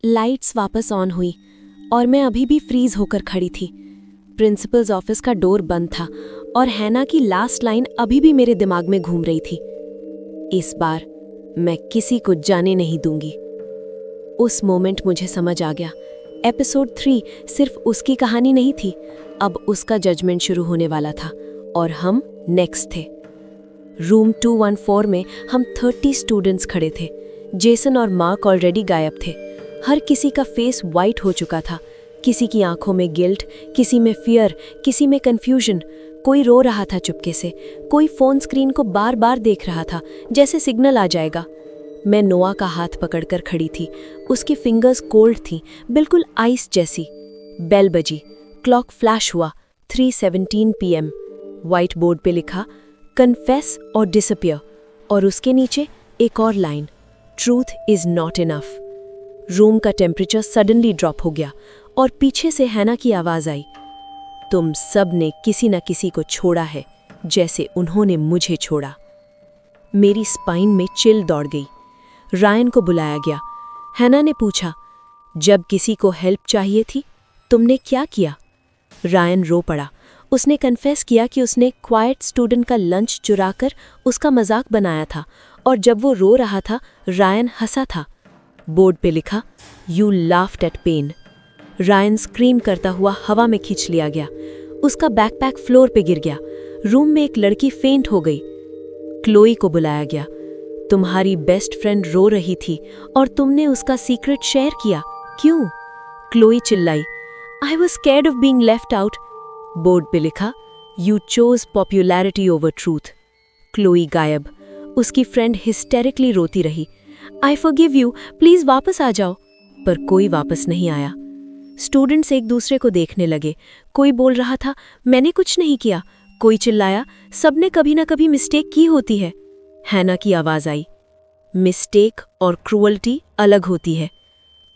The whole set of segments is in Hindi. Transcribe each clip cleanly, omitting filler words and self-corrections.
लाइट्स वापस ऑन हुई और मैं अभी भी फ्रीज होकर खड़ी थी। प्रिंसिपल्स ऑफिस का डोर बंद था और हैना की लास्ट लाइन अभी भी मेरे दिमाग में घूम रही थी, इस बार मैं किसी को जाने नहीं दूंगी। उस मोमेंट मुझे समझ आ गया, एपिसोड 3 सिर्फ उसकी कहानी नहीं थी, अब उसका जजमेंट शुरू होने वाला था और हम नेक्स्ट थे। रूम 214 में हम 30 स्टूडेंट्स खड़े थे। जेसन और मार्क ऑलरेडी गायब थे। हर किसी का फेस वाइट हो चुका था, किसी की आंखों में गिल्ट, किसी में फियर, किसी में कंफ्यूजन। कोई रो रहा था चुपके से, कोई फोन स्क्रीन को बार बार देख रहा था जैसे सिग्नल आ जाएगा। मैं नोआ का हाथ पकड़कर खड़ी थी, उसकी फिंगर्स कोल्ड थीं, बिल्कुल आइस जैसी। बेल बजी, क्लॉक फ्लैश हुआ, 3:17 PM। व्हाइट बोर्ड पे लिखा कन्फेस और डिसअपियर, और उसके नीचे एक और line, truth is not enough. Room का टेम्परेचर सडनली ड्रॉप हो गया और पीछे से हैना की आवाज आई, तुम सब ने किसी न किसी को छोड़ा है, जैसे उन्होंने मुझे छोड़ा। मेरी स्पाइन में चिल दौड़ गई। रायन को बुलाया गया। हैना ने पूछा, जब किसी को हेल्प चाहिए थी तुमने क्या किया? रायन रो पड़ा। उसने कन्फेस किया कि उसने क्वाइट स्टूडेंट का लंच चुराकर उसका मजाक बनाया था, और जब वो रो रहा था रायन हंसा था। बोर्ड पे लिखा, you laughed at pain. Ryan scream करता हुआ हवा में खींच लिया गया। उसका बैकपैक फ्लोर पे गिर गया। रूम में एक लड़की फेंट हो गई। क्लोई को बुलाया गया। तुम्हारी बेस्ट फ्रेंड रो रही थी और तुमने उसका सीक्रेट शेयर किया, क्यों? क्लोई चिल्लाई, I was scared of being left out. Board पे लिखा, you chose popularity over truth. Chloe गायब। उसकी फ्रेंड हिस्टेरिकली रोती रही, आई फॉरगिव यू, प्लीज वापस आ जाओ। पर कोई वापस नहीं आया। स्टूडेंट्स एक दूसरे को देखने लगे। कोई बोल रहा था, मैंने कुछ नहीं किया। कोई चिल्लाया, सबने कभी ना कभी मिस्टेक की होती है। हैना की आवाज आई, मिस्टेक और क्रूअल्टी अलग होती है।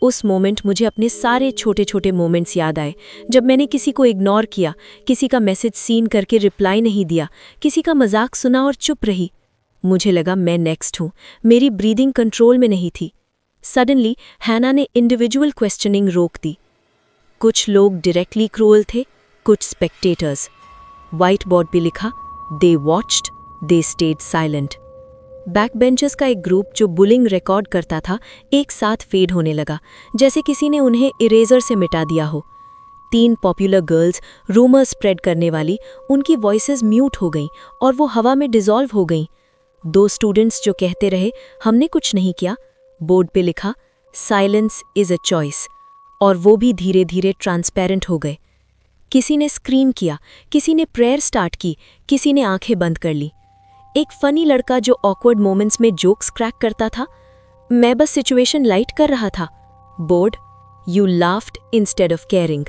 उस मोमेंट मुझे अपने सारे छोटे छोटे मोमेंट्स याद आए, जब मैंने किसी को इग्नोर किया, किसी का मैसेज सीन करके रिप्लाई नहीं दिया, किसी का मजाक सुना और चुप रही। मुझे लगा मैं नेक्स्ट हूं। मेरी ब्रीदिंग कंट्रोल में नहीं थी। सडनली हैना ने इंडिविजुअल क्वेश्चनिंग रोक दी। कुछ लोग डायरेक्टली क्रूअल थे, कुछ स्पेक्टेटर्स। व्हाइट बोर्ड पे लिखा, they watched, they stayed silent. Back benchers का एक ग्रुप जो बुलिंग रिकॉर्ड करता था एक साथ फेड होने लगा, जैसे किसी ने उन्हें इरेजर से मिटा दिया हो। 3 पॉपुलर गर्ल्स रूमर स्प्रेड करने वाली, उनकी वॉइसेस म्यूट हो गईं और वो हवा में डिसॉल्व हो गईं। 2 स्टूडेंट्स जो कहते रहे, हमने कुछ नहीं किया। बोर्ड पे लिखा, साइलेंस इज अ चॉइस, और वो भी धीरे धीरे ट्रांसपेरेंट हो गए। किसी ने स्क्रीम किया, किसी ने प्रेयर स्टार्ट की, किसी ने आंखें बंद कर ली। एक फनी लड़का जो ऑकवर्ड मोमेंट्स में जोक्स क्रैक करता था, मैं बस सिचुएशन लाइट कर रहा था। Board, you laughed instead of caring,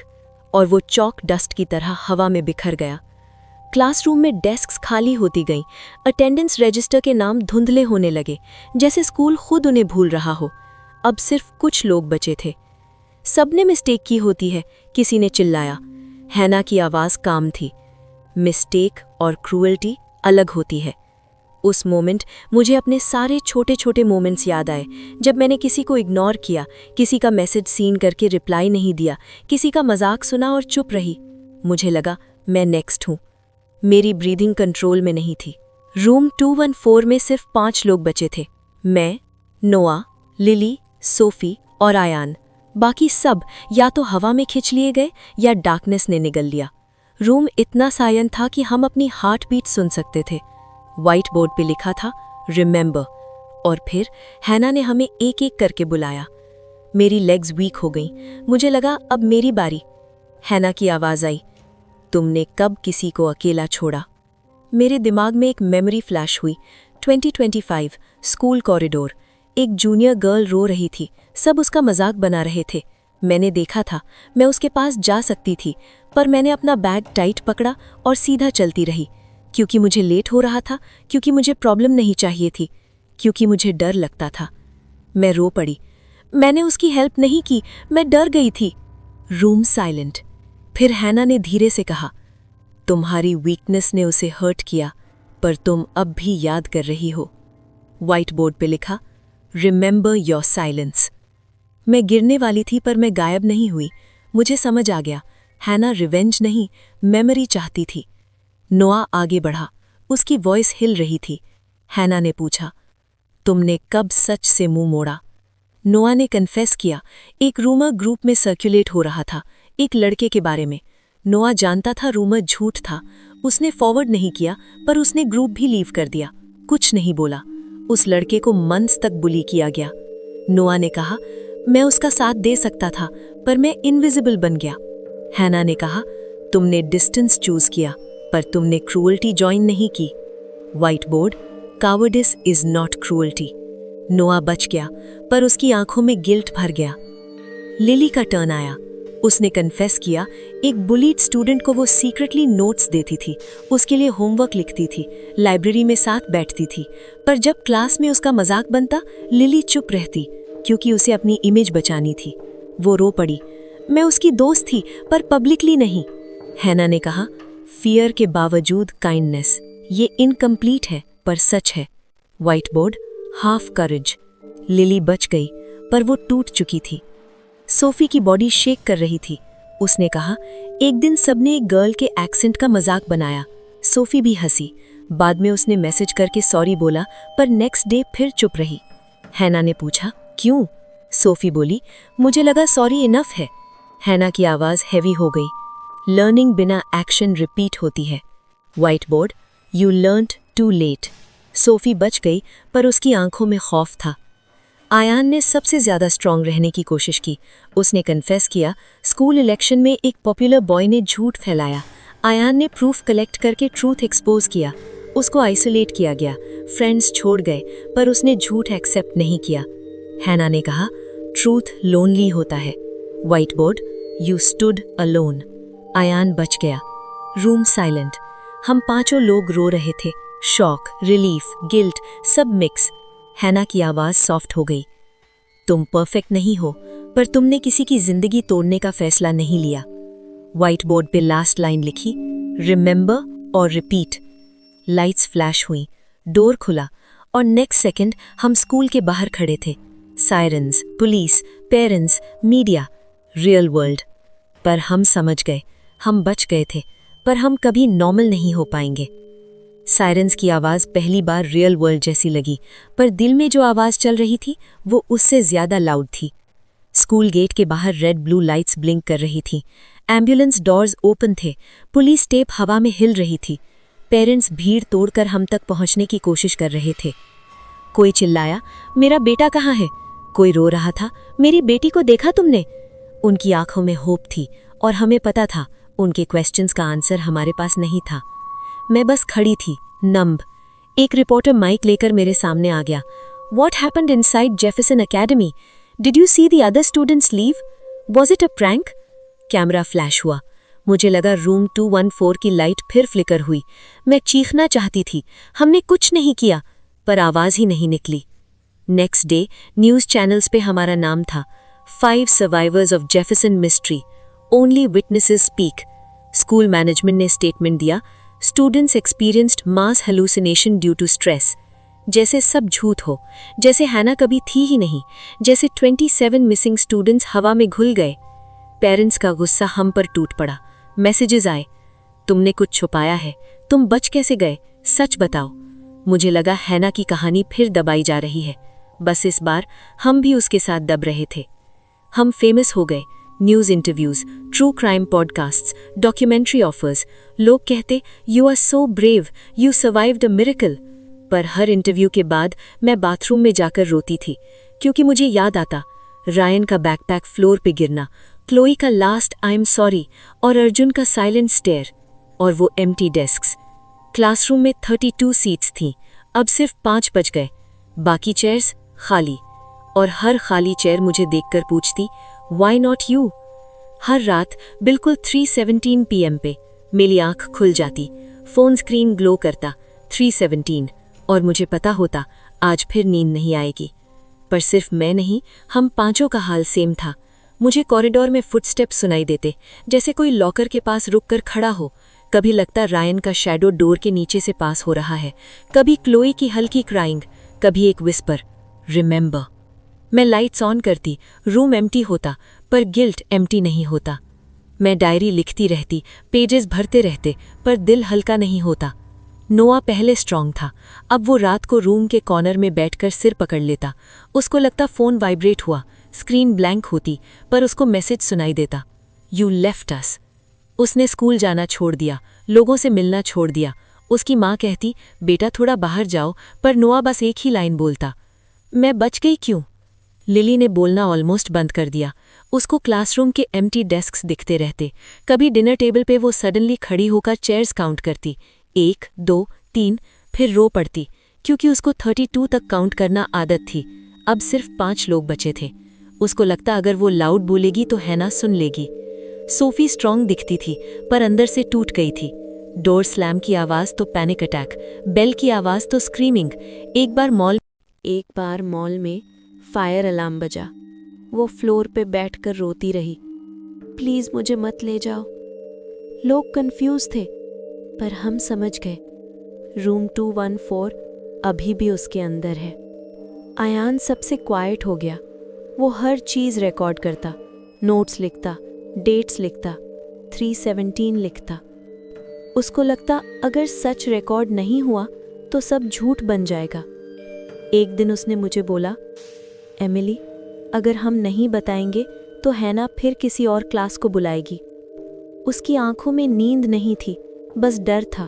और वो चॉक डस्ट की तरह हवा में बिखर गया। क्लासरूम में डेस्क्स खाली होती गईं, अटेंडेंस रजिस्टर के नाम धुंधले होने लगे, जैसे स्कूल खुद उन्हें भूल रहा हो। अब सिर्फ कुछ लोग बचे थे। सबने मिस्टेक की होती है, किसी ने चिल्लाया। हैना की आवाज काम थी, मिस्टेक और क्रूअल्टी अलग होती है। उस मोमेंट मुझे अपने सारे छोटे छोटे मोमेंट्स याद आए, जब मैंने किसी को इग्नोर किया, किसी का मैसेज सीन करके रिप्लाई नहीं दिया, किसी का मजाक सुना और चुप रही। मुझे लगा मैं नेक्स्ट हूं। मेरी ब्रीदिंग कंट्रोल में नहीं थी। रूम 214 में सिर्फ 5 लोग बचे थे, मैं, नोआ, लिली, सोफी और आयान। बाकी सब या तो हवा में खिंच लिए गए या डार्कनेस ने निगल लिया। रूम इतना सायलेंट था कि हम अपनी हार्ट बीट सुन सकते थे। व्हाइट बोर्ड पे लिखा था, रिमेंबर, और फिर हैना ने हमें एक एक करके बुलाया। मेरी लेग्स वीक हो गईं। मुझे लगा अब मेरी बारी। हैना की आवाज आई, तुमने कब किसी को अकेला छोड़ा? मेरे दिमाग में एक मेमोरी फ्लैश हुई। 2025 स्कूल कॉरिडोर। एक जूनियर गर्ल रो रही थी, सब उसका मजाक बना रहे थे। मैंने देखा था, मैं उसके पास जा सकती थी, पर मैंने अपना बैग टाइट पकड़ा और सीधा चलती रही, क्योंकि मुझे लेट हो रहा था, क्योंकि मुझे प्रॉब्लम नहीं चाहिए थी, क्योंकि मुझे डर लगता था। मैं रो पड़ी। मैंने उसकी हेल्प नहीं की, मैं डर गई थी। Room silent. फिर हैना ने धीरे से कहा, तुम्हारी वीकनेस ने उसे हर्ट किया, पर तुम अब भी याद कर रही हो। व्हाइट बोर्ड पे लिखा, रिमेंबर योर साइलेंस। मैं गिरने वाली थी पर मैं गायब नहीं हुई। मुझे समझ आ गया, हैना रिवेंज नहीं, मेमोरी चाहती थी। नोआ आगे बढ़ा, उसकी वॉइस हिल रही थी। हैना ने पूछा, तुमने कब सच से मुंह मोड़ा? नोआ ने कन्फेस किया, एक रूमर ग्रुप में सर्कुलेट हो रहा था, एक लड़के के बारे में। नोआ जानता था रूमर झूठ था। उसने फॉरवर्ड नहीं किया, पर उसने ग्रुप भी लीव कर दिया। कुछ नहीं बोला। उस लड़के को मंथ्स तक बुली किया गया। नोआ ने कहा, मैं उसका साथ दे सकता था, पर मैं इनविजिबल बन गया। हैना ने कहा, तुमने डिस्टेंस चूज किया, पर तुमने क्रूअल्टी ज्वाइन नहीं की। White board, cowardice is not cruelty. नोआ बच गया, पर उसकी आंखों में गिल्ट भर गया। लिली का टर्न आया। उसने कन्फेस किया, एक बुलीड स्टूडेंट को वो सीक्रेटली नोट्स देती थी, उसके लिए होमवर्क लिखती थी, लाइब्रेरी में साथ बैठती थी। पर जब क्लास में उसका मजाक बनता, लिली चुप रहती, क्योंकि उसे अपनी इमेज बचानी थी। वो रो पड़ी, मैं उसकी दोस्त थी, पर पब्लिकली नहीं। हैना ने कहा, फियर के बावजूद काइंडनेस, ये इनकम्प्लीट है, पर सच है। व्हाइट बोर्ड, हाफ करेज। लिली बच गई, पर वो टूट चुकी थी। सोफी की बॉडी शेक कर रही थी। उसने कहा, एक दिन सबने एक गर्ल के एक्सेंट का मजाक बनाया। सोफी भी हंसी। बाद में उसने मैसेज करके सॉरी बोला, पर नेक्स्ट डे फिर चुप रही। हैना ने पूछा, क्यों? सोफी बोली, मुझे लगा सॉरी इनफ है। हैना की आवाज हैवी हो गई। लर्निंग बिना एक्शन रिपीट होती है। White board, you learned too late. Sophie बच गई, पर उसकी आंखों में खौफ था। आयान ने सबसे ज्यादा स्ट्रांग रहने की कोशिश की। उसने कन्फेस किया, स्कूल इलेक्शन में एक पॉपुलर बॉय ने झूठ फैलाया। आयान ने प्रूफ कलेक्ट करके ट्रूथ एक्सपोज किया। उसको आइसोलेट किया गया, फ्रेंड्स छोड़ गए, पर उसने झूठ एक्सेप्ट नहीं किया। हैना ने कहा, ट्रूथ लोनली होता है। White board, you stood alone. Ayaan बच गया। Room silent. हम पांचों लोग रो रहे थे। शॉक, रिलीफ, गिल्ट, सब मिक्स। हैना की आवाज सॉफ्ट हो गई। तुम परफेक्ट नहीं हो, पर तुमने किसी की जिंदगी तोड़ने का फैसला नहीं लिया। व्हाइट बोर्ड पे लास्ट लाइन लिखी, रिमेंबर और रिपीट। लाइट्स फ्लैश हुई, डोर खुला, और नेक्स्ट सेकंड हम स्कूल के बाहर खड़े थे। Sirens, police, parents, media, real world. पर हम समझ गए, हम बच गए थे, पर हम कभी नॉर्मल नहीं हो पाएंगे। सायरन्स की आवाज पहली बार रियल वर्ल्ड जैसी लगी, पर दिल में जो आवाज चल रही थी वो उससे ज्यादा लाउड थी। स्कूल गेट के बाहर रेड ब्लू लाइट्स ब्लिंक कर रही थी। एम्बुलेंस डोर्स ओपन थे। पुलिस टेप हवा में हिल रही थी। पेरेंट्स भीड़ तोड़कर हम तक पहुंचने की कोशिश कर रहे थे। कोई चिल्लाया, मेरा बेटा कहाँ है? कोई रो रहा था, मेरी बेटी को देखा तुमने? उनकी आंखों में होप थी, और हमें पता था उनके क्वेश्चंस का आंसर हमारे पास नहीं था। मैं बस खड़ी थी, नंब। एक रिपोर्टर माइक लेकर मेरे सामने आ गया। What happened inside Jefferson Academy? Did you see the other students leave? Was it a prank? Camera flash हुआ। मुझे लगा रूम 214 की लाइट फिर फ्लिकर हुई। मैं चीखना चाहती थी, हमने कुछ नहीं किया, पर आवाज ही नहीं निकली। नेक्स्ट डे न्यूज चैनल्स पे हमारा नाम था, 5 survivors of Jefferson mystery, only witnesses speak. School management ने स्टेटमेंट दिया, students experienced mass hallucination due to stress. जैसे सब झूठ हो, जैसे हैना कभी थी ही नहीं, जैसे 27 मिसिंग स्टूडेंट्स हवा में घुल गए। पेरेंट्स का गुस्सा हम पर टूट पड़ा। मैसेजेस आए, तुमने कुछ छुपाया है, तुम बच कैसे गए, सच बताओ। मुझे लगा हैना की कहानी फिर दबाई जा रही है। बस इस बार हम भी उसके साथ दब रहे थे। हम फेमस हो गए, news interviews, true crime podcasts, documentary offers. लोग कहते, you are so brave, you survived a miracle. पर हर इंटरव्यू के बाद मैं बाथरूम में जाकर रोती थी, क्योंकि मुझे याद आता रायन का बैकपैक फ्लोर पे गिरना, क्लोई का लास्ट आई एम सॉरी, और अर्जुन का साइलेंट स्टेयर, और वो एम्प्टी डेस्क्स। क्लासरूम में 32 सीट्स थीं, अब सिर्फ 5 बच गए। बाकी चेयर्स खाली, और हर खाली चेयर मुझे देखकर पूछती, वाई नॉट यू? हर रात बिल्कुल 3:17 PM पे मेरी आंख खुल जाती, फोन स्क्रीन ग्लो करता, 3:17, और मुझे पता होता आज फिर नींद नहीं आएगी। पर सिर्फ मैं नहीं, हम पांचों का हाल सेम था। मुझे कॉरिडोर में फुटस्टेप सुनाई देते, जैसे कोई लॉकर के पास रुककर खड़ा हो। कभी लगता रायन का शैडो डोर के नीचे से पास हो रहा है, कभी क्लोई की हल्की क्राइंग, कभी एक विस्पर, रिमेंबर। मैं लाइट्स ऑन करती, रूम एम्प्टी होता, पर गिल्ट एम्प्टी नहीं होता। मैं डायरी लिखती रहती, पेजेस भरते रहते, पर दिल हल्का नहीं होता। नोआ पहले स्ट्रांग था, अब वो रात को रूम के कॉर्नर में बैठकर सिर पकड़ लेता। उसको लगता फ़ोन वाइब्रेट हुआ, स्क्रीन ब्लैंक होती, पर उसको मैसेज सुनाई देता, यू लेफ्ट अस। उसने स्कूल जाना छोड़ दिया, लोगों से मिलना छोड़ दिया। उसकी माँ कहती, बेटा थोड़ा बाहर जाओ, पर नोआ बस एक ही लाइन बोलता, मैं बच गई क्यों। लिली ने बोलना ऑलमोस्ट बंद कर दिया। उसको क्लासरूम के एम्प्टी डेस्क्स दिखते रहते। कभी डिनर टेबल पे वो सडनली खड़ी होकर चेयर्स काउंट करती, 1, 2, 3, फिर रो पड़ती, क्योंकि उसको 32 तक काउंट करना आदत थी। अब सिर्फ 5 लोग बचे थे। उसको लगता अगर वो लाउड बोलेगी तो हैना सुन लेगी। सोफी स्ट्रांग दिखती थी, पर अंदर से टूट गई थी। डोर स्लैम की आवाज़ तो पैनिक अटैक, बेल की आवाज़ तो स्क्रीमिंग। एक बार मॉल में फायर अलार्म बजा। वो फ्लोर पे बैठकर रोती रही, प्लीज़ मुझे मत ले जाओ। लोग कंफ्यूज थे, पर हम समझ गए, रूम 214 अभी भी उसके अंदर है। आयान सबसे क्वाइट हो गया। वो हर चीज़ रिकॉर्ड करता, नोट्स लिखता, डेट्स लिखता, 317 लिखता। उसको लगता अगर सच रिकॉर्ड नहीं हुआ तो सब झूठ बन जाएगा। एक दिन उसने मुझे बोला, एमिली, अगर हम नहीं बताएंगे तो हैना फिर किसी और क्लास को बुलाएगी। उसकी आंखों में नींद नहीं थी, बस डर था।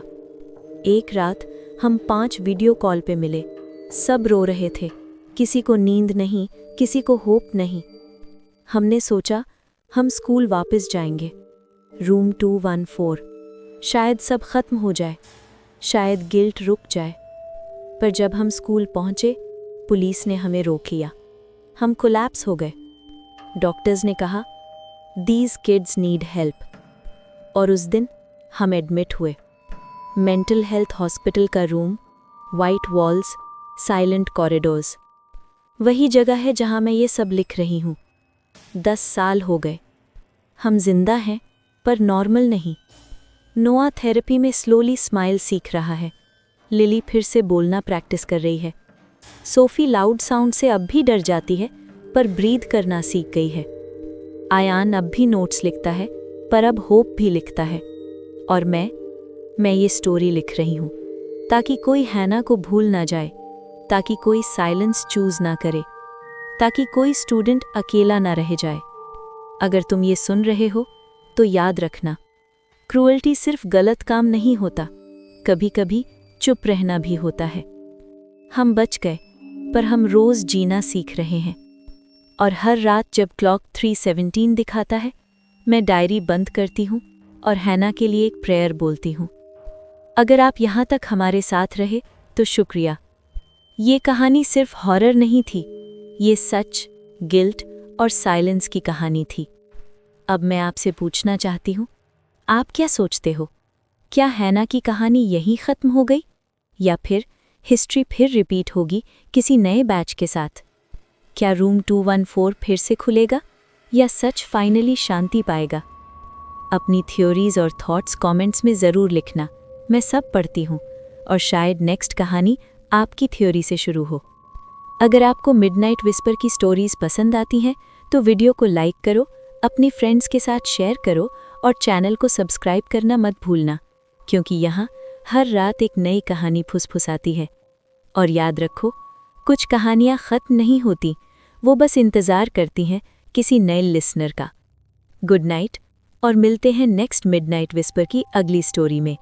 एक रात हम 5 वीडियो कॉल पे मिले। सब रो रहे थे, किसी को नींद नहीं, किसी को होप नहीं। हमने सोचा हम स्कूल वापस जाएंगे, रूम 214। शायद सब खत्म हो जाए, शायद गिल्ट रुक जाए। पर जब हम स्कूल पहुंचे, पुलिस ने हमें रोक लिया। हम कोलैप्स हो गए। डॉक्टर्स ने कहा, दीज किड्स नीड हेल्प। और उस दिन हम एडमिट हुए। मेंटल हेल्थ हॉस्पिटल का room, white walls, silent corridors. वही जगह है जहां मैं ये सब लिख रही हूँ। 10 साल हो गए। हम जिंदा हैं, पर नॉर्मल नहीं। नोआ थेरेपी में स्लोली स्माइल सीख रहा है। लिली फिर से बोलना प्रैक्टिस कर रही है। सोफी लाउड साउंड से अब भी डर जाती है, पर ब्रीथ करना सीख गई है। आयान अब भी नोट्स लिखता है, पर अब होप भी लिखता है। और मैं ये स्टोरी लिख रही हूँ, ताकि कोई हैना को भूल ना जाए, ताकि कोई साइलेंस चूज ना करे, ताकि कोई स्टूडेंट अकेला ना रह जाए। अगर तुम ये सुन रहे हो, तो याद रखना, क्रूअल्टी सिर्फ गलत काम नहीं होता, कभी कभी चुप रहना भी होता है। हम बच गए, पर हम रोज जीना सीख रहे हैं। और हर रात जब क्लॉक 317 दिखाता है, मैं डायरी बंद करती हूँ और हैना के लिए एक प्रेयर बोलती हूँ। अगर आप यहाँ तक हमारे साथ रहे तो शुक्रिया। ये कहानी सिर्फ हॉरर नहीं थी, ये सच, गिल्ट और साइलेंस की कहानी थी। अब मैं आपसे पूछना चाहती हूँ, आप क्या सोचते हो? क्या हैना की कहानी यहीं ख़त्म हो गई, या फिर हिस्ट्री फिर रिपीट होगी किसी नए बैच के साथ? क्या रूम 214 फिर से खुलेगा, या सच फाइनली शांति पाएगा? अपनी थ्योरीज और थॉट्स कमेंट्स में ज़रूर लिखना, मैं सब पढ़ती हूँ, और शायद नेक्स्ट कहानी आपकी थ्योरी से शुरू हो। अगर आपको मिडनाइट विस्पर की स्टोरीज पसंद आती हैं तो वीडियो को लाइक करो, अपनी फ्रेंड्स के साथ शेयर करो और चैनल को सब्सक्राइब करना मत भूलना, क्योंकि यहाँ हर रात एक नई कहानी फुसफुसाती है। और याद रखो, कुछ कहानियाँ ख़त्म नहीं होती, वो बस इंतज़ार करती हैं किसी नए लिसनर का। गुड नाइट, और मिलते हैं नेक्स्ट मिडनाइट विस्पर की अगली स्टोरी में।